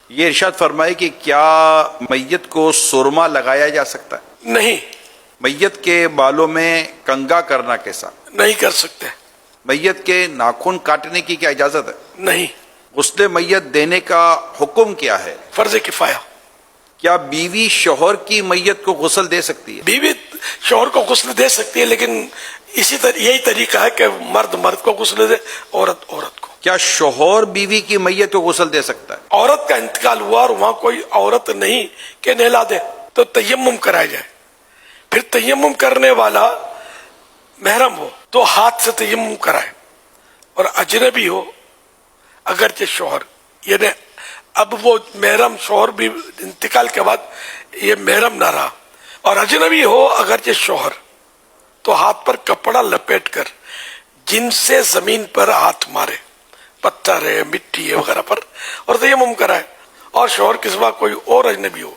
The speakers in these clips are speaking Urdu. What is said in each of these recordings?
یہ ارشاد فرمائے کہ کیا میت کو سرما لگایا جا سکتا ہے؟ نہیں، میت کے بالوں میں کنگا کرنا کیسا؟ نہیں کر سکتے۔ میت کے ناخن کاٹنے کی کیا اجازت ہے؟ نہیں، غسل میت دینے کا حکم کیا ہے؟ فرض کفایہ۔ کیا بیوی شوہر کی میت کو غسل دے سکتی ہے؟ بیوی شوہر کو غسل دے سکتی ہے، لیکن یہی طریقہ ہے کہ مرد کو غسل دے، عورت کو۔ کیا شوہر بیوی کی میت کو غسل دے سکتا ہے؟ عورت کا انتقال ہوا اور وہاں کوئی عورت نہیں کہ نہلا دے تو تیمم کرایا جائے۔ پھر تیمم کرنے والا محرم ہو تو ہاتھ سے تیمم کرائے، اور اجنبی ہو اگرچہ شوہر، یعنی اب وہ محرم شوہر بھی انتقال کے بعد یہ محرم نہ رہا، اور اجنبی ہو اگرچہ شوہر، تو ہاتھ پر کپڑا لپیٹ کر جن سے زمین پر ہاتھ مارے، پتھر ہے، مٹی ہے وغیرہ پر، اور تیمم کرائے۔ اور شوہر کے سوا کوئی اور اجنبی ہو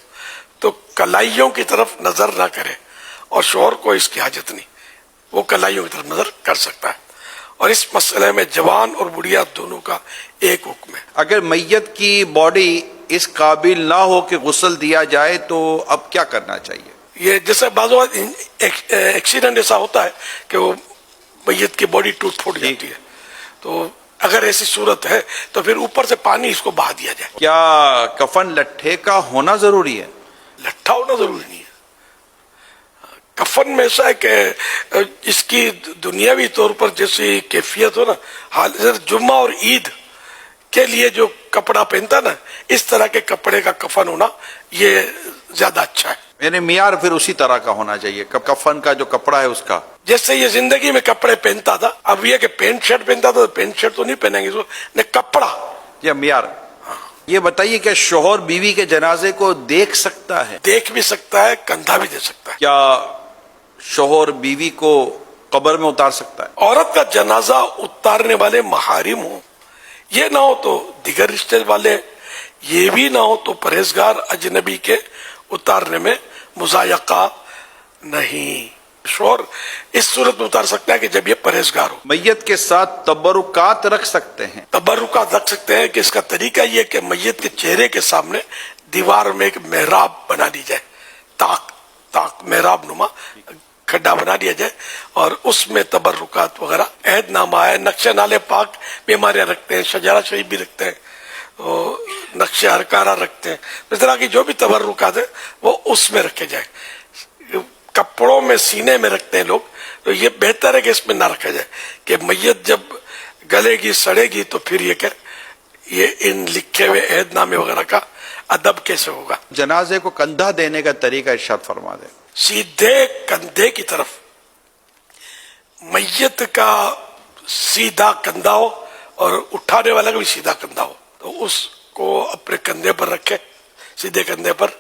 تو کلائیوں کی طرف نظر نہ کرے، اور شوہر کو اس کی حاجت نہیں، وہ کلائیوں کی طرف نظر کر سکتا ہے۔ اور اس مسئلے میں جوان اور بڑھیا دونوں کا ایک حکم ہے۔ اگر میت کی باڈی اس قابل نہ ہو کہ غسل دیا جائے تو اب کیا کرنا چاہیے؟ یہ جیسے بعض ایکسیڈنٹ ایسا ہوتا ہے کہ وہ میت کی باڈی ٹوٹ پھوٹ جاتی ہے، تو اگر ایسی صورت ہے تو پھر اوپر سے پانی اس کو بہا دیا جائے۔ کیا کفن لٹھے کا ہونا ضروری ہے؟ لٹھا ہونا ضروری نہیں ہے۔ کفن میں ایسا ہے کہ اس کی دنیاوی طور پر جیسی کیفیت ہو نا، حضرت جمعہ اور عید کے لیے جو کپڑا پہنتا نا، اس طرح کے کپڑے کا کفن ہونا یہ زیادہ اچھا ہے۔ یعنی معیار پھر اسی طرح کا ہونا چاہیے، کفن کا جو کپڑا ہے اس کا۔ جیسے یہ زندگی میں کپڑے پہنتا تھا، اب یہ کہ پینٹ شرٹ پہنتا تھا تو پینٹ شرٹ تو نہیں پہنیں گے، نہیں کپڑا یا معیار۔ یہ بتائیے کہ شوہر بیوی کے جنازے کو دیکھ سکتا ہے؟ دیکھ بھی سکتا ہے، کندھا بھی دے سکتا ہے۔ کیا شوہر بیوی کو قبر میں اتار سکتا ہے؟ عورت کا جنازہ اتارنے والے محارم ہوں، یہ نہ ہو تو دیگر رشتے والے، یہ بھی نہ ہو تو پرہیزگار اجنبی کے اتارنے میں مضایقہ نہیں۔ شوہر اس صورت میں اتار سکتا ہے کہ جب یہ پرہیزگار ہو۔ میت کے ساتھ تبرکات رکھ سکتے ہیں؟ تبرکات رکھ سکتے ہیں کہ اس کا طریقہ یہ کہ میت کے چہرے کے سامنے دیوار میں ایک محراب بنا دی جائے، تاک محراب نما کھڈا بنا دیا جائے، اور اس میں تبرکات وغیرہ، عہد نامہ ہے، نقشہ نالے پاک بھی ہمارے یہاں رکھتے ہیں، شجرہ شریف بھی رکھتے ہیں، نقشہ ہرکارہ رکھتے ہیں، اس طرح کی جو بھی تبرکات ہے وہ اس میں رکھے جائیں۔ کپڑوں میں سینے میں رکھتے ہیں لوگ، تو یہ بہتر ہے کہ اس میں نہ رکھا جائے، کہ میت جب گلے گی سڑے گی تو پھر یہ کہ یہ ان لکھے ہوئے عہد نامے وغیرہ کا ادب کیسے ہوگا۔ جنازے کو کندھا دینے کا طریقہ ارشاد فرما دیں۔ سیدھے کندھے کی طرف، میت کا سیدھا کندھا ہو اور اٹھانے والا کا بھی سیدھا کندھا ہو، تو اس کو اپنے کندھے پر رکھے، سیدھے کندھے پر،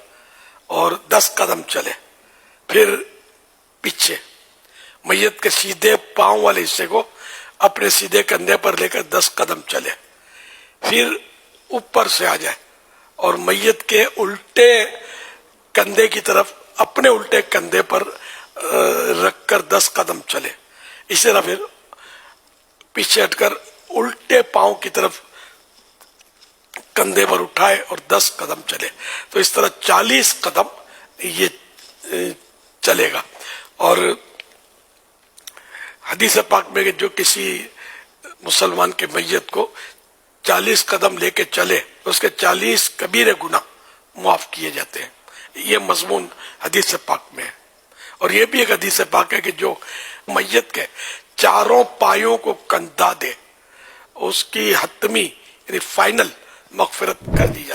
اور 10 قدم چلے، پھر پیچھے میت کے سیدھے پاؤں والے حصے کو اپنے سیدھے کندھے پر لے کر 10 قدم چلے، پھر اوپر سے آ جائے اور میت کے الٹے کندھے کی طرف اپنے الٹے کندھے پر رکھ کر 10 قدم چلے، اسی طرح پھر پیچھے ہٹ کر الٹے پاؤں کی طرف کندھے پر اٹھائے اور 10 قدم چلے، تو اس طرح 40 قدم یہ چلے گا۔ اور حدیث پاک میں کہ جو کسی مسلمان کے میت کو 40 قدم لے کے چلے تو اس کے 40 کبیرے گناہ معاف کیے جاتے ہیں، یہ مضمون حدیث پاک میں ہے۔ اور یہ بھی ایک حدیث پاک ہے کہ جو میت کے چاروں پایوں کو کندھا دے، اس کی حتمی یعنی فائنل مغفرت کر دی